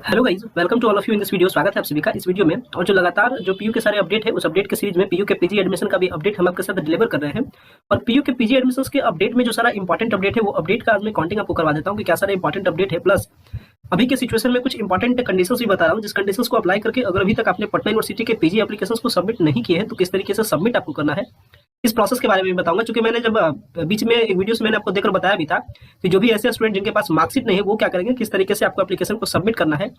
Hello guys, welcome to all of you in this video. स्वागत है आप सभी का इस वीडियो में। और जो लगातार जो पीयू के सारे अपडेट है उस अपडेट के सीरीज में पीयू के पीजी एडमिशन का भी अपडेट हम आपके साथ डिलीवर कर रहे हैं। और पीयू के पीजी एडमिशंस के अपडेट में जो सारा इंपॉर्टेंट अपडेट है वो अपडेट का आज मैं काउंटिंग आपको करवा देता हूँ कि क्या सारा इंपॉर्टेंट अपडेट है। प्लस अभी के सिचुएशन में कुछ इंपॉर्टेंट कंडीशंस भी बता रहा हूँ, जिस कंडीशंस को अप्लाई करके अगर अभी तक आपने पटना यूनिवर्सिटी के पीजी एप्लीकेशंस को सबमिट नहीं किए हैं तो किस तरीके से सबमिट आपको करना है, इस प्रोसेस के बारे में बताऊंगा। क्योंकि मैंने जब बीच में एक वीडियो से मैंने आपको देकर बताया भी था कि जो भी ऐसे स्टूडेंट जिनके पास मार्कशीट नहीं है वो क्या करेंगे, किस तरीके से आपको एप्लीकेशन को सबमिट करना है,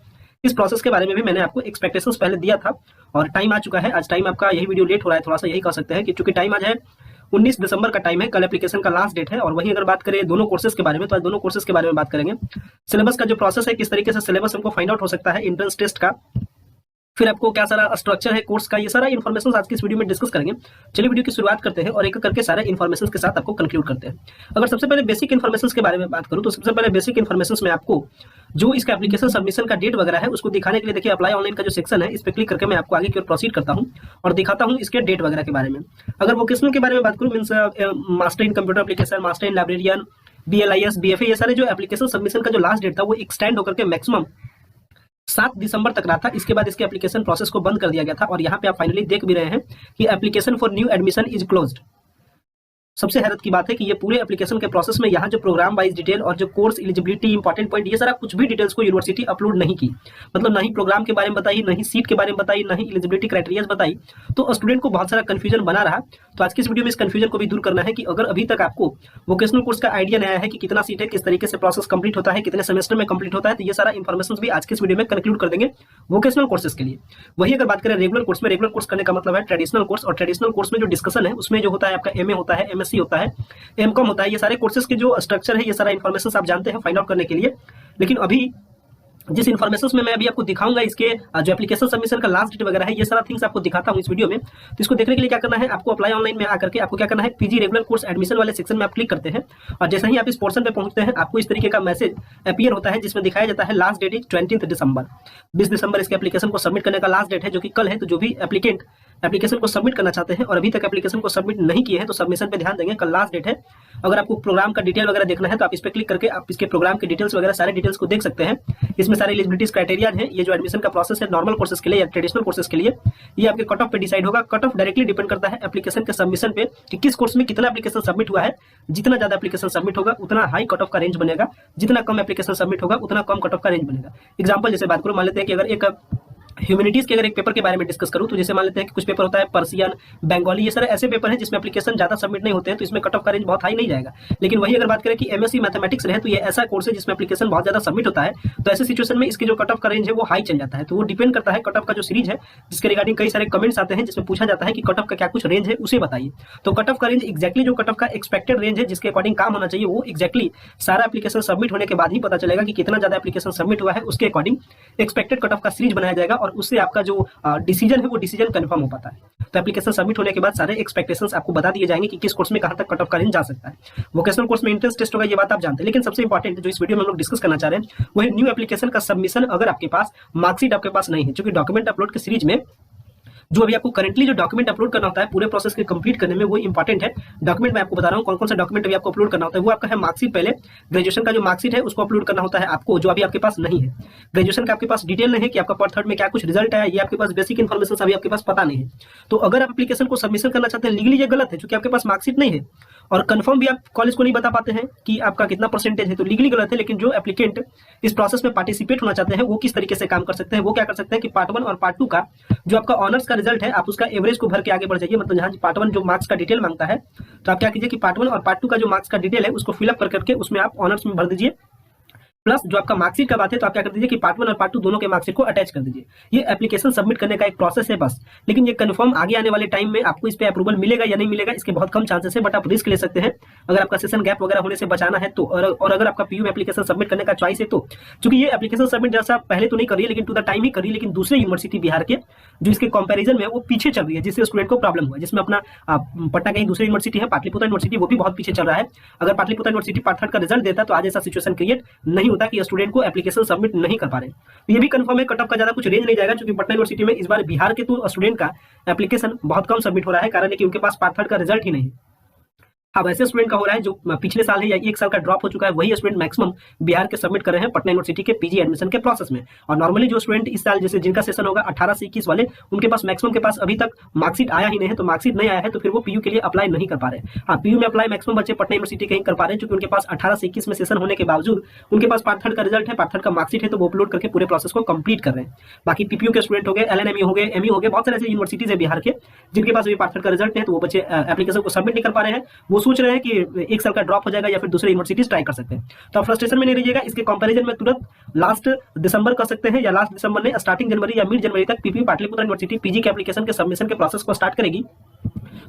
इस प्रोसेस के बारे में भी मैंने आपको एक्सपेक्टेशंस पहले दिया था। और टाइम आ चुका है, आज टाइम आपका यही वीडियो लेट हो रहा है थोड़ा सा, यही कह सकते हैं कि चूंकि टाइम आज है 19 दिसंबर का टाइम है, कल एप्लीकेशन का लास्ट डेट है। और वहीं अगर बात करें दोनों कोर्सेज के बारे में तो आज दोनों कोर्सेज के बारे में बात करेंगे। सिलेबस का जो प्रोसेस है, किस तरीके से सिलेबस हमको फाइंड आउट हो सकता है एंट्रेंस टेस्ट का, फिर आपको क्या सारा स्ट्रक्चर है कोर्स का, ये सारा इन्फॉर्मेशन आज की इस वीडियो में डिस्कस करेंगे। चलिए वीडियो की शुरुआत करते हैं और एक करके सारे इन्फॉर्मेशन के साथ आपको कंक्लूड करते हैं। अगर सबसे पहले बेसिक इन्फॉर्मेशन के बारे में बात करूं तो सबसे पहले बेसिक इन्फॉर्मेशन में आपको जो इसका एप्लीकेशन सबमिशन का डेट वगैरह है उसको दिखाने के लिए देखिए अप्लाई ऑनलाइन का जो सेक्शन है इस पर क्लिक करके मैं आपको आगे की ओर प्रोसीड करता हूं और दिखाता हूं इसके डेट वगैरह के बारे में। अगर वोकेशनल के बारे में बात करूं means master in computer application, master in librarian, BLIS, BFA, ये सारे जो एप्लीकेशन सबमिशन का जो लास्ट डेट था वो एक्सटेंड होकर के मैक्सिमम 7 दिसंबर तक रहा था। इसके बाद इसके एप्लीकेशन प्रोसेस को बंद कर दिया गया था और यहाँ पे आप फाइनली देख भी रहे हैं कि application for new admission is closed. सबसे हैरत की बात है कि ये पूरे एप्लीकेशन के प्रोसेस में यहाँ जो प्रोग्राम वाइज डिटेल और जो कोर्स एलिजिबिलिटी इंपॉर्टेंट पॉइंट, ये सारा कुछ भी डिटेल्स को यूनिवर्सिटी अपलोड नहीं की। मतलब ना ही प्रोग्राम के बारे में बताई, ना ही सीट के बारे में बताई, ना ही एलिजिबिलिटी क्राइटेरिया बताई। तो स्टूडेंट को बहुत सारा कंफ्यूजन बना रहा। तो आज की इस वीडियो में इस कंफ्यूजन को भी दूर करना है कि अगर अभी तक आपको वोकेशनल कोर्स का आइडिया नहीं आया है कि कितना सीट है, किस तरीके से प्रोसेस कंप्लीट होता है, कितने सेमेस्टर में कंप्लीट होता है, तो ये सारा इन्फॉर्मेशन भी आज के इस वीडियो में कंक्लूड कर देंगे वोकेशनल कोर्सेज के लिए। वही अगर बात करें रेगुलर कोर्स में, रेगुलर कोर्स करने का मतलब है ट्रेडिशनल कोर्स, और ट्रेडिशनल कोर्स में जो डिस्कशन है उसमें जो होता है आपका MA होता है, MSc होता है, MCOM होता है, ये सारे कोर्सेज के जो स्ट्रक्चर है, ये सारा इन्फॉर्मेशन आप जानते हैं फाइंड आउट करने के लिए। लेकिन अभी जिस इन्फॉर्मेशन में मैं अभी आपको दिखाऊंगा इसके जो एप्लीकेशन सबमिशन का लास्ट डेट वगैरह है, ये सारा थिंग्स आपको दिखाता हूं इस वीडियो में। तो इसको देखने के लिए क्या करना है, आपको अप्लाई ऑनलाइन में आकर के आपको क्या करना है, पीजी रेगुलर कोर्स एडमिशन वाले सेक्शन में आप क्लिक करते हैं और जैसे ही आप इस पोर्शन पे पहुंचते हैं आपको इस तरीके का मैसेज अपीयर होता है जिसमें दिखाया जाता है लास्ट डेट इज 20 दिसंबर। 20 दिसंबर इसके एप्लीकेशन को सबमिट करने का लास्ट डेट है, जो कि कल है। तो जो भी एप्लीकेंट एप्लीकेशन को सबमिट करना चाहते हैं और अभी तक एप्लीकेशन को सबमिट नहीं किए हैं तो सबमिशन पे ध्यान देंगे, कल लास्ट डेट है। अगर आपको प्रोग्राम का डिटेल वगैरह देखना है तो आप इस पर क्लिक करके आप इसके प्रोग्राम के डिटेल्स वगैरह सारे डिटेल्स को देख सकते हैं। इसमें सारे एलिजिबिलिटीज क्राइटेरिया है। ये जो एडमिशन का प्रोसेस है नॉर्मल कोर्सेज के लिए या ट्रेडिशनल कोर्सेज के लिए, ये आपके कट ऑफ पे डिसाइड होगा। कट ऑफ डायरेक्टली डिपेंड करता है एप्लीकेशन के सबमिशन पे कि किस कोर्स में कितना एप्लीकेशन सबमिट हुआ है। जितना ज्यादा एप्लीकेशन सबमिट होगा उतना हाई कट ऑफ का रेंज बनेगा, जितना कम एप्लीकेशन सबमिट होगा उतना कम कट ऑफ का रेंज बनेगा। एग्जाम्पल जैसे बात करूं, मान लेते हैं कि अगर एक ह्यूमैनिटीज के अगर एक पेपर के बारे में डिस्कस करूं तो जैसे मान लेते हैं कि कुछ पेपर होता है पर्सियन, बंगाली, ये सारे ऐसे पेपर हैं जिसमें एप्लीकेशन ज्यादा सबमिट नहीं होते हैं तो इसमें कट ऑफ का रेंज बहुत हाई नहीं जाएगा। लेकिन वही अगर बात करें कि MSc मैथमेटिक्स रहे तो ये ऐसा कोर्स है जिसमें एप्लीकेशन बहुत ज्यादा सबमिट होता है, तो ऐसे सिचुएशन में इसकी जो कट ऑफ का रेंज है वो हाई चल जाता है। तो वो डिपेंड करता है कट ऑफ का जो सीरीज है, जिसके रिगार्डिंग कई सारे कमेंट्स आते हैं जिसमें पूछा जाता है कि कट ऑफ का क्या कुछ रेंज है उसे बताइए। तो कट ऑफ का रेंज एक्जैक्टली जो कट ऑफ का एक्सपेक्टेड रेंज है जिसके अकॉर्डिंग काम होना चाहिए वो एक्जैक्टली सारा एप्लीकेशन सबमिट होने के बाद ही पता चलेगा कि कितना ज्यादा एप्लीकेशन सबमिट हुआ है, उसके अकॉर्डिंग एक्सपेक्टेड कट ऑफ का सीरीज बनाया जाएगा और उससे आपका जो डिसीजन है वो डिसीजन कंफर्म हो पाता है। तो एप्लीकेशन सबमिट होने के बाद सारे एक्सपेक्टेशंस आपको बता दिए जाएंगे कि किस कोर्स में कहां तक कट ऑफ का रेंज जा सकता है। वोकेशनल कोर्स में एंट्रेंस टेस्ट होगा, ये बात आप जानते हैं। लेकिन सबसे इंपॉर्टेंट जो इस वीडियो में हम लोग डिस्कस करना चाह रहे हैं वो है न्यू एप्लीकेशन का सबमिशन। अगर आपके पास मार्कशीट आपके पास नहीं है, क्योंकि डॉक्यूमेंट अपलोड के सीरीज में जो अभी आपको करंटली जो डॉक्यूमेंट अपलोड करना होता है पूरे प्रोसेस के कंप्लीट करने में, वो इंपॉर्टेंट है। डॉक्यूमेंट मैं आपको बता रहा हूं कौन कौन सा डॉक्यूमेंट अभी आपको अपलोड करना होता है। वो आपका है मार्कशीट, पहले ग्रेजुएशन का जो मार्कशीट है उसको अपलोड करना होता है आपको, जो अभी आपके पास नहीं है। ग्रेजुएशन का आपके पास डिटेल नहीं है कि आपका पार्ट थर्ड में क्या कुछ रिजल्ट आया, ये आपके पास बेसिक इन्फॉर्मेशन अभी आपके पास पता नहीं है। तो अगर आप एप्लीकेशन को सबमिशन करना चाहते हैं, लीगली ये गलत है क्योंकि आपके पास मार्कशीट नहीं है और कंफर्म भी आप कॉलेज को नहीं बता पाते हैं कि आपका कितना परसेंटेज है, तो लीगली गलत है। लेकिन जो एप्लीकेंट इस प्रोसेस में पार्टिसिपेट होना चाहते हैं वो किस तरीके से काम कर सकते हैं, वो क्या कर सकते हैं कि पार्ट 1 और पार्ट 2 का जो आपका ऑनर्स का रिजल्ट है आप उसका एवरेज को भर के आगे बढ़ जाइए। मतलब जहां पार्ट 1 जो मार्क्स का डिटेल मांगता है तो आप क्या कीजिए कि पार्ट 1 और पार्ट 2 का जो मार्क्स का डिटेल है उसको फिलअप कर करके उसमें आप ऑनर्स में भर दीजिए। प्लस जो आपका मार्कशीट का बात है तो आप क्या कर दीजिए कि पार्ट 1 और पार्ट 2 दोनों के मार्कशीट को अटैच कर दीजिए। ये एप्लीकेशन सबमिट करने का एक प्रोसेस है बस। लेकिन ये कंफर्म आगे आने वाले टाइम में आपको इस पे अप्रूवल मिलेगा या नहीं मिलेगा इसके बहुत कम चांसेस है, बट आप रिस्क ले सकते हैं अगर आपका सेशन गैप वगैरह होने से बचाना है तो। और अगर आपका पीयू एप्लीकेशन सबमिट करने का चॉइस है तो, क्योंकि ये एप्लीकेशन सबमिट जैसा पहले तो नहीं कर रही है लेकिन टू द टाइम ही कर रही है, लेकिन दूसरे यूनिवर्सिटी बिहार के जो इसके कंपैरिजन में वो पीछे चल रही है, जिससे स्टूडेंट को प्रॉब्लम हुआ। जिसमें अपना पटना कहीं दूसरी यूनिवर्सिटी है पाटलिपुत्र यूनिवर्सिटी, वो भी बहुत पीछे चल रहा है। अगर पाटलिपुत्र यूनिवर्सिटी पार्ट थर्ड का रिजल्ट देता तो आज ऐसा सिचुएशन क्रिएट नहीं होता कि स्टूडेंट को एप्लीकेशन सबमिट नहीं कर पा रहे। तो ये भी कंफर्म है कट ऑफ का ज्यादा कुछ रेंज नहीं जाएगा, क्योंकि पटना यूनिवर्सिटी में इस बार बिहार के तो स्टूडेंट का एप्लीकेशन बहुत कम सबमिट हो रहा है। कारण है कि उनके पास पार्ट थर्ड का रिजल्ट ही नहीं है। हाँ, वैसे स्टूडेंट का हो रहा है जो पिछले साल है या 1 साल का ड्रॉप हो चुका है, वही स्टूडेंट मैक्सिमम बिहार के सबमिट कर रहे हैं पटना यूनिवर्सिटी के पीजी एडमिशन के प्रोसेस में। और नॉर्मली जो स्टूडेंट इस साल जैसे जिनका सेशन होगा 18 से 21 वाले, उनके पास मैक्सिमम के पास अभी तक मार्कशीट आया ही नहीं है। तो मार्कशीट नहीं आया है तो फिर वो पीयू के लिए अप्लाई नहीं कर पा रहे हैं। हाँ, पीयू में अप्लाई मैक्सिमम बच्चे पटना यूनिवर्सिटी के ही कर पा रहे हैं, क्योंकि उनके पास 18 से 21 में सेशन होने के बावजूद उनके पास पार्ट थर्ड का रिजल्ट है, पार्ट थर्ड का मार्कशीट है, तो वो अपलोड करके पूरे प्रोसेस को कंप्लीट कर रहे हैं। बाकी पीपीयू के स्टूडेंट हो गए, एलएनएमयू हो गए, एमयू हो गए, बहुत सारे ऐसे यूनिवर्सिटीज है बिहार के जिनके पास अभी पार्ट थर्ड का रिजल्ट है, तो वो बच्चे एप्लीकेशन को सबमिट नहीं कर पा रहे हैं। वो सोच रहे हैं कि 1 साल का ड्रॉप हो जाएगा या फिर दूसरे यूनिवर्सिटीज ट्राई कर सकते हैं। तो आप फ्रस्ट्रेशन में नहीं रहिएगा, इसके कंपैरिजन में तुरंत लास्ट दिसंबर कर सकते हैं, या लास्ट दिसंबर में स्टार्टिंग जनवरी या मिड जनवरी तक पीपीयू पाटलिपुत्र यूनिवर्सिटी पीजी के एप्लीकेशन के सबमिशन के प्रोसेस को स्टार्ट करेगी।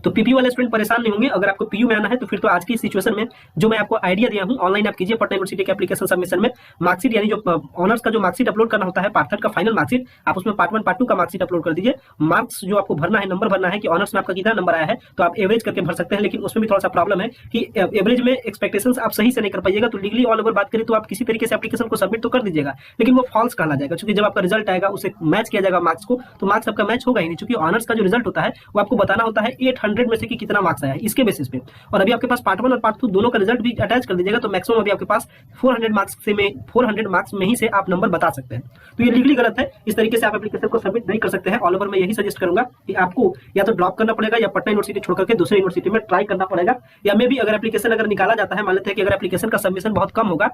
तो पीपीयू वाले स्टूडेंट परेशान नहीं होंगे। अगर आपको पीयू में आना है तो फिर तो आज की सिचुएशन में जो मैं आपको आइडिया दिया हूं, ऑनलाइन आप कीजिए पटना यूनिवर्सिटी के एप्लीकेशन सबमिशन में मार्कशीट, यानी जो ऑनर्स का जो मार्कशीट अपलोड करना होता है, पार्ट थर्ड का फाइनल मार्कशीट, आप उसमें पार्ट 1 पार्ट 2 का मार्कशीट अपलोड कर दीजिए। मार्क्स जो आपको भरना है, नंबर भरना है कि ऑनर्स में आपका कितना नंबर आया है, तो आप एवरेज करके भर सकते हैं। लेकिन उसमें भी थोड़ा सा प्रॉब्लम है कि एवरेज में एक्सपेक्टेशंस आप सही से नहीं कर पाइएगा। तो लीगली ऑल ओवर बात करें तो आप किसी तरीके से एप्लीकेशन को सबमिट तो कर दीजिएगा, लेकिन वो फॉल्स कहला जाएगा, क्योंकि जब आपका रिजल्ट आएगा उसे मैच किया जाएगा मार्क्स को, तो मार्क्स आपका मैच होगा ही नहीं। क्योंकि ऑनर्स का जो रिजल्ट होता है वो आपको बताना होता है 800 में से कि कितना मार्क्स आया है, इसके बेसिस पे। और अभी आपके पास पार्ट 1 और पार्ट 2 दोनों का रिजल्ट भी अटैच कर दीजिएगा, तो मैक्सिमम अभी आपके पास 400 मार्क्स में ही से आप नंबर बता सकते हैं। तो ये लीगली गलत है, इस तरीके से आप एप्लीकेशन को सबमिट नहीं कर सकते हैं। ऑल ओवर मैं यही सजेस्ट करूंगा कि आपको या तो ड्रॉप करना पड़ेगा या पटना यूनिवर्सिटी छोड़कर के दूसरी यूनिवर्सिटी में ट्राई करना पड़ेगा। या मे भी अगर एप्लीकेशन अगर निकाला जाता है, मान लेते हैं कि अगर एप्लीकेशन का सबमिशन बहुत कम होगा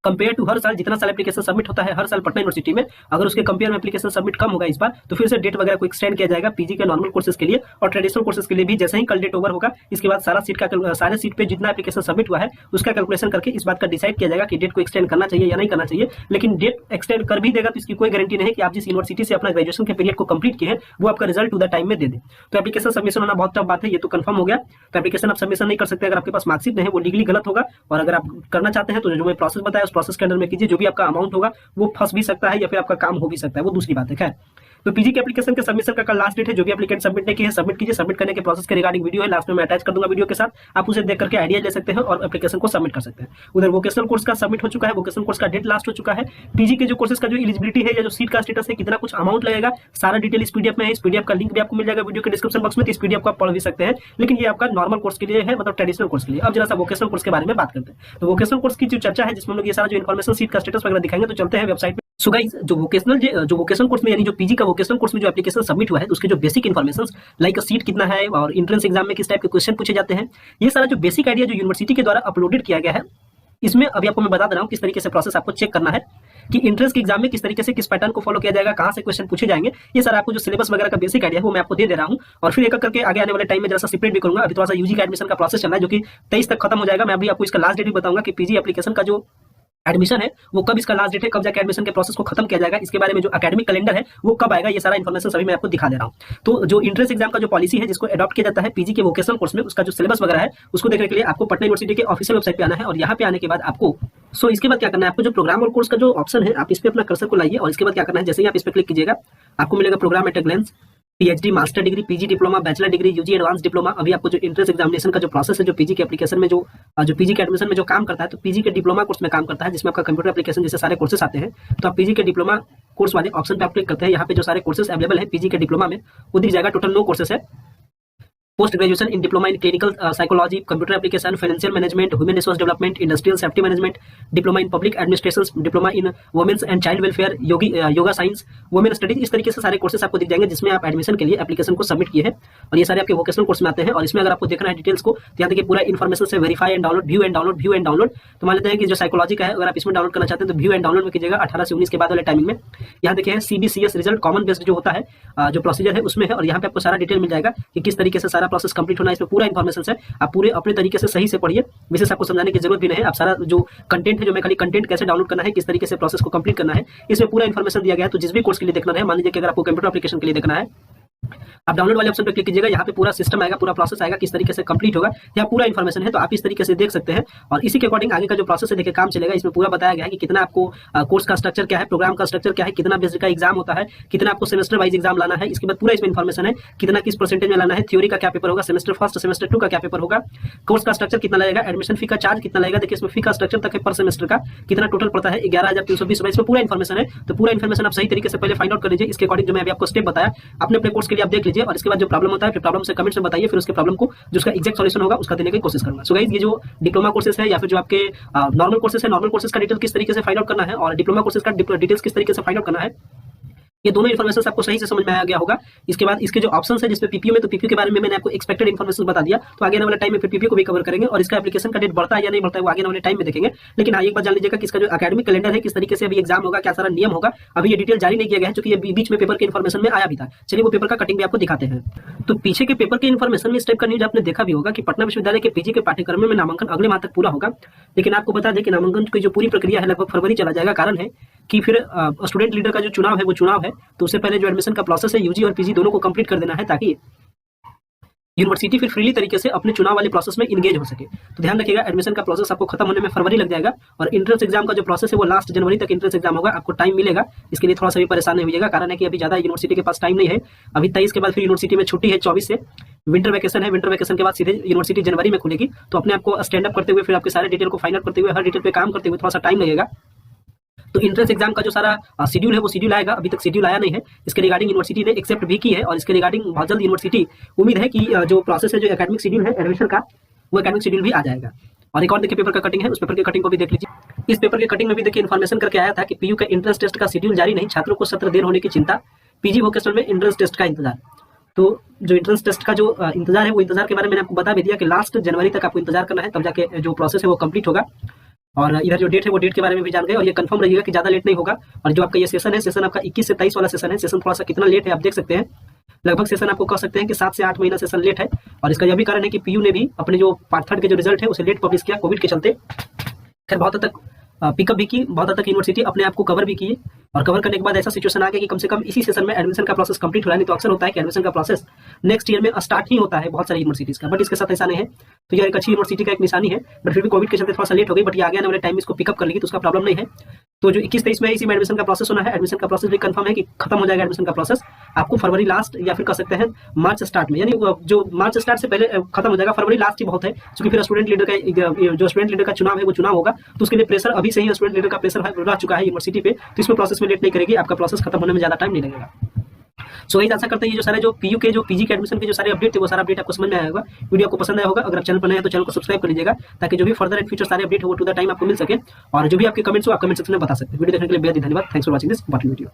कंपेयर टू हर साल, जितना साल एप्लीकेशन सबमिट होता है हर साल पटना यूनिवर्सिटी में, अगर उसके कंपेयर में एप्लीकेशन सबमिट कम होगा इस बार, तो फिर से डेट वगैरह को एक्सटेंड किया जाएगा पीजी के नॉर्मल कोर्सेज के लिए और ट्रेडिशनल कोर्सेज के लिए भी। जैसे ही कल डेट ओवर होगा, इसके बाद सारे सीट पे जितना एप्लीकेशन सबमिट हुआ है उसका कैलकुलेशन करके इस बात का डिसाइड किया जाएगा कि डेट को एक्सटेंड करना चाहिए या नहीं करना चाहिए। लेकिन डेट एक्सटेंड कर भी देगा तो इसकी कोई गारंटी नहीं है कि आप जिस यूनिवर्सिटी से अपना ग्रेजुएशन के पीरियड को कंप्लीट किए हैं वो आपका रिजल्ट टू द टाइम में दे दे। तो एप्लीकेशन सबमिशन होना बहुत टफ बात है, ये तो कंफर्म हो गया। तो एप्लीकेशन आप सबमिशन नहीं कर सकते अगर आपके पास मार्कशीट नहीं है, वो लीगली गलत होगा। और अगर आप करना चाहते हैं तो जो मैं प्रोसेस बताया उस प्रोसेस के अंडर में कीजिए, जो भी आपका अमाउंट होगा वो फंस भी सकता है या फिर आपका काम हो भी सकता है, वो दूसरी बात है। खैर, तो पीजी के एप्लीकेशन के सबमिशन का कल लास्ट डेट है। जो भी एप्लीकेंट सबमिट नहीं किए हैं सबमिट कीजिए। सबमिट करने के प्रोसेस के रिगार्डिंग वीडियो है, लास्ट में मैं अटैच कर दूंगा वीडियो के साथ, आप उसे देख करके आइडिया ले सकते हैं और एप्लीकेशन को सबमिट कर सकते हैं। उधर वोकेशनल कोर्स का सबमिट हो चुका है, वोकेशनल कोर्स का डेट लास्ट हो चुका है। पीजी के जो कोर्सेज का जो एलिजिबिलिटी है या जो सीट का स्टेटस है, कितना कुछ अमाउंट लगेगा, सारा डिटेल इस पीडीएफ में है। इस पीडीएफ का लिंक भी आपको मिल जाएगा वीडियो के डिस्क्रिप्शन बॉक्स में, तो इस पीडीएफ को आप पढ़ भी सकते हैं। लेकिन ये आपका नॉर्मल कोर्स के लिए है, मतलब ट्रेडिशनल कोर्स के लिए। अब जरा सा वोकेशनल कोर्स के बारे में बात करते हैं। तो वोकेशनल कोर्स की जो चर्चा है, जिसमें हम लोग ये सारा जो इन्फॉर्मेशन सीट का स्टेटस वगैरह दिखाएंगे, तो चलते हैं वेबसाइट पे। सो गाइस, जो वोकेशनल कोर्स में यानी जो पीजी का वोकेशनल कोर्स में जो एप्लीकेशन सबमिट हुआ है, उसके जो बेसिक इन्फॉर्मेशन लाइक सीट कितना है और एंट्रेंस एग्जाम में किस टाइप के क्वेश्चन पूछे जाते हैं, ये सारा जो बेसिक आइडिया जो यूनिवर्सिटी के द्वारा अपलोडेड किया गया है, इसमें अभी आपको मैं बता दे रहा हूँ किस तरीके से प्रोसेस आपको चेक करना है कि एंट्रेंस के एग्जाम में किस तरीके से किस पैटर्न को फॉलो किया जाएगा, कहां से क्वेश्चन पूछे जाएंगे। ये सारा आपको जो सिलेबस वगैरह का बेसिक आइडिया है वो मैं आपको दे दे रहा हूं। और फिर एक करके आगे आने वाले टाइम में जरा सा सेपरेट भी करूंगा। अभी थोड़ा सा यूजी का एडमिशन का प्रोसेस चल रहा है जो कि 23 तक खत्म हो जाएगा। मैं अभी आपको इसका लास्ट डेट भी बताऊंगा कि पीजी एप्लीकेशन का जो एडमिशन है वो कब इसका लास्ट डेट है, कब जाकर एडमिशन के प्रोसेस को खत्म किया जाएगा, इसके बारे में जो एकेडमिक कैलेंडर है वो कब आएगा, ये सारा इन्फॉर्मेशन सभी मैं आपको दिखा दे रहा हूं। तो जो एंट्रेंस एग्जाम का जो पॉलिसी है जिसको अडॉप्ट किया जाता है पीजी के वोकेशनल कोर्स में, उसका जो सिलेबस वगैरह है उसको देखने के लिए आपको पटना यूनिवर्सिटी के ऑफिशियल वेबसाइट पे आना है। और यहाँ पे आने के बाद आपको इसके बाद क्या करना है, आपको जो प्रोग्राम और कोर्स का जो ऑप्शन है आप इस पे अपना कर्सर को लाइए और इसके बाद क्या करना है, जैसे ही आप इस पे क्लिक कीजिएगा आपको मिलेगा program at a glance, PhD, master degree, PG diploma, bachelor degree, UG advance diploma. अभी आपको जो एंट्रेंस एग्जामिनेशन का जो प्रोसेस है, जो पीजी के एप्लीकेशन में जो पीजी के एडमिशन में जो काम करता है, तो पीजी के डिप्लोमा कोर्स में काम करता है, जिसमें आपका कंप्यूटर एप्लीकेशन जैसे सारे कोर्सेस आते हैं। तो आप पीजी के डिप्लोमा कोर्स वाले ऑप्शन पे आप क्लिक करते हैं। यहाँ पे जो सारे कोर्सेस अवेलेबल है पीजी के डिप्लोमा में वो दिख जाएगा। टोटल 9 कोर्सेस है। Post graduation in diploma in clinical psychology, computer application, financial management, human resource development, industrial safety management, diploma in public administration, diploma in women's and child welfare, yoga science, women studies. इस तरीके से सारे courses आपको दिख जाएंगे जिसमें आप admission के लिए एप्लीकेशन को सबमिट किए हैं। और ये सारे आपके वोकेशनल कोर्स में आते हैं। और इसमें अगर आपको देखना है डिटेल्स को, तो यहाँ देखिए पूरा इन्फॉर्मेशन से verify and download, view and download, view and download. तो मान लेते हैं कि जो साइकोलॉजी का है अगर आप इसमें डाउनलोड करना चाहते हैं तो व्यू एंड डाउनलोड में कीजिएगा 18 से 19 के बाद वाले टाइमिंग में। यहाँ देखिए सीबीसीएस रिजल्ट कॉमन बेस्ड जो होता है जो प्रोसीजर है उसमें है। और यहाँ पे आपको सारा डिटेल मिल जाएगा कि किस तरीके से सारा प्रोसेस कंप्लीट होना है। पूरा इन्फॉर्मेशन है, आप पूरे अपने तरीके से सही से पढ़िए। विशेष आपको समझाने की जरूरत भी नहीं है। आप सारा जो कंटेंट है, जो मैं खाली कंटेंट कैसे डाउनलोड करना है, किस तरीके से प्रोसेस को कंप्लीट करना है, इसमें पूरा इन्फॉर्मेशन दिया गया है। तो जिस भी कोर्स के लिए देखना है, मान लीजिए कि अगर आपको कंप्यूटर एप्लीकेशन के लिए देखना है, आप डाउनलोड वाले ऑप्शन पे क्लिक कीजिएगा। यहाँ पे पूरा सिस्टम आएगा, पूरा प्रोसेस आएगा, किस तरीके से कंप्लीट होगा, यहाँ पूरा इन्फॉर्मेशन है। तो आप इस तरीके से देख सकते हैं और इसी के अकॉर्डिंग आगे का जो प्रोसेस है देखिए काम चलेगा। इसमें पूरा बताया गया है कि कितना आपको कोर्स का स्ट्रक्चर क्या है, प्रोग्राम का स्ट्रक्चर क्या है, कितना बेसिक का एग्जाम होता है, कितना आपको सेमेस्टर वाइज एग्जाम लाना है। इसके बाद पूरा इसमें इन्फॉर्मेशन है, कितना किस परसेंटेज में लाना है, थ्योरी का क्या पेपर होगा, सेमेस्टर 1, सेमेस्टर 2 का क्या पेपर होगा, कोर्स का स्ट्रक्चर कितना लगेगा, एडमिशन फी का चार्ज कितना लगेगा। देखिए इसमें फी का स्ट्रक्चर तक है पर सेमेस्टर का, कितना टोटल पड़ता है 11,320 रुपए। इसमें पूरा इन्फॉर्मेशन है। तो पूरा इन्फॉर्मेशन आप सही तरीके से पहले फाइंड आउट कर लीजिए। इसके अकॉर्डिंग जो मैं अभी आपको स्टेप बताया, अपने कोर्स के लिए आप देख लीजिए और इसके बाद जो प्रॉब्लम होता है फिर प्रॉब्लम से कमेंट्स में बताइए, फिर उसके प्रॉब्लम को जो उसका एग्जैक्ट सॉल्यूशन होगा उसका देने की कोशिश करूंगा। सो गाइस, ये जो डिप्लोमा कोर्सेस है या फिर जो आपके नॉर्मल कोर्सेस है, नॉर्मल कोर्सेस का डिटेल किस तरीके से फाइंड आउट करना है और डिप्लोमा कोर्सेस का डिटेल्स किस तरीके से फाइंड आउट करना है, ये दोनों इन्फॉर्मेशन आपको सही से समझ में आ गया होगा। इसके बाद इसके जो ऑप्शंस है जिसमें पीपीयू में, तो पीपीयू के बारे में मैंने आपको एक्सपेक्टेड इन्फॉर्मेशन बता दिया, तो आगे आने वाले टाइम में फिर पीपीयू को भी कवर करेंगे और इसका एप्लीकेशन का डेट बढ़ता है या नहीं बढ़ता है वो आगे आने वाले टाइम में देखेंगे। लेकिन हाँ, एक बात जान लीजिएगा कि इसका जो एकेडमिक कैलेंडर है, किस तरीके से अभी एग्जाम होगा, क्या सारा नियम होगा, अभी ये डिटेल जारी नहीं किया गया है, क्योंकि ये बीच में पेपर के इन्फॉर्मेशन में आया भी था। चलिए वो पेपर का कटिंग भी आपको दिखाते हैं। तो पीछे के पेपर के इन्फॉर्मेशन में इस टाइप का न्यूज आपने देखा भी होगा कि पटना विश्वविद्यालय के पीजी के पाठ्यक्रम में नामांकन अगले माह तक पूरा होगा। लेकिन आपको बता दें कि नामांकन की जो पूरी प्रक्रिया है लगभग फरवरी चला जाएगा। कारण है कि फिर स्टूडेंट लीडर का जो चुनाव है वो चुनाव है, तो उससे पहले जो एडमिशन का प्रोसेस है यूजी और पीजी दोनों को कंप्लीट कर देना है, ताकि यूनिवर्सिटी फिर फ्रीली तरीके से अपने चुनाव वाले प्रोसेस में इंगेज हो सके। तो ध्यान रखिएगा, एडमिशन का प्रोसेस आपको खत्म होने में फरवरी लग जाएगा और एंट्रेंस एग्जाम का जो प्रोसेस है वो लास्ट जनवरी तक एंट्रेंस एग्जाम होगा। आपको टाइम मिलेगा, इसके लिए थोड़ा सा भी परेशान नहीं होइएगा। कारण है कि अभी ज्यादा यूनिवर्सिटी के पास टाइम नहीं है। अभी 23 के बाद फिर यूनिवर्सिटी में छुट्टी है, 24 से विंटर वैकेशन है। विंटर वैकेशन के बाद सीधे यूनिवर्सिटी जनवरी में खुलेगी। तो अपने आपको स्टैंड अप करते हुए, फिर आपके सारे डिटेल को फाइंड आउट करते हुए, हर डिटेल पे काम करते हुए थोड़ा सा टाइम लगेगा। तो एंट्रेंस एग्जाम का जो सारा शेड्यूल है वो शेड्यूल आएगा, अभी तक शेड्यूल आया नहीं है। इसके रिगार्डिंग यूनिवर्सिटी ने एक्सेप्ट भी की है और इसके रिगार्डिंग बहुत जल्द यूनिवर्सिटी उम्मीद है कि जो प्रोसेस है, जो एकेडमिक शेड्यूल है एडमिशन का, वो एकेडमिक शेड्यूल भी आ जाएगा। और एक और देखिए पेपर का कटिंग है, उस पेपर की कटिंग को भी देख लीजिए। इस पेपर की कटिंग में भी देखिए इन्फॉर्मेशन करके आया था कि पीयू का एंट्रेंस टेस्ट का शेड्यूल जारी नहीं, छात्रों को सत्र देर होने की चिंता, पीजी वोकेशनल में एंट्रेंस टेस्ट का इंतजार। तो जो एंट्रेंस टेस्ट का जो इंतजार है वो इंतजार के बारे में मैंने आपको बता भी दिया कि लास्ट जनवरी तक आपको इंतजार करना है, तब जाके जो प्रोसेस है वो कंप्लीट होगा। और इधर जो डेट है वो डेट के बारे में भी जान गए और ये कंफर्म रहिएगा कि ज्यादा लेट नहीं होगा। और जो आपका ये सेशन है, सेशन आपका 21 से 23 वाला सेशन है। सेशन थोड़ा सा कितना लेट है आप देख सकते हैं, लगभग सेशन आपको कह सकते हैं कि 7 से 8 महीना सेशन लेट है। और इसका यह भी कारण है कि पीयू ने भी अपने जो पार्ट थर्ड के जो रिजल्ट है उसे लेट पब्लिश किया कोविड के चलते। खैर बहुत हद तक पिकअप भी की, बहुत हद तक यूनिवर्सिटी अपने आप को कवर भी की और कवर करने के बाद ऐसा सिचुएशन आ गया कि कम से कम इसी सेशन में एडमिशन का प्रोसेस कंप्लीट हो रहा है। नहीं तो अक्सर होता है कि एडमिशन का प्रोसेस नेक्स्ट ईयर में स्टार्ट ही होता है बहुत सारी यूनिवर्सिटीज का, बट इसके साथ ऐसा नहीं है। तो यह एक अच्छी यूनिवर्सिटी का एक निशानी है, बट फिर भी कोविड के चलते थोड़ा सा लेट हो गई, बट ये आगे आने वाले टाइम में इसको पिकअप कर लेगी, तो उसका प्रॉब्लम नहीं है। तो जो 21-23 में इसी में एडमिशन का प्रोसेस होना है, एडमिशन का प्रोसेस भी कंफर्म है कि खत्म हो जाएगा एडमिशन का प्रोसेस। आपको फरवरी लास्ट या फिर कह सकते हैं मार्च स्टार्ट में, यानी जो मार्च स्टार्ट से पहले खत्म हो जाएगा, फरवरी लास्ट ही बहुत है, क्योंकि फिर स्टूडेंट लीडर का जो स्टूडेंट लीडर का चुनाव है वो चुनाव होगा। तो उसके लिए प्रेशर अभी से ही स्टूडेंट लीडर का प्रेशर रह चुका है यूनिवर्सिटी पे, तो इसमें प्रोसेस में लेट नहीं करेगी, आपका प्रोसेस खत्म होने में ज्यादा टाइम नहीं लगेगा। सो गाइस, आशा करते हैं ये जो सारे जो पीयू के जो पीजी के एडमिशन के जो सारे अपडेट थे वो सारा अपडेट आपको समझ में आया होगा। वीडियो आपको पसंद आया होगा। अगर आप चैनल पर नए हैं तो चैनल को सब्सक्राइब कर लीजिएगा, ताकि जो भी फर्दर एंड फ्यूचर सारे अपडेट हो वो टू द टाइम आपको मिल सके। और जो भी आपके कमेंट्स हो आप कमेंट सेक्शन में बता सकते हैं। वीडियो देखने के लिए बेहद धन्यवाद। Thanks for watching this important video.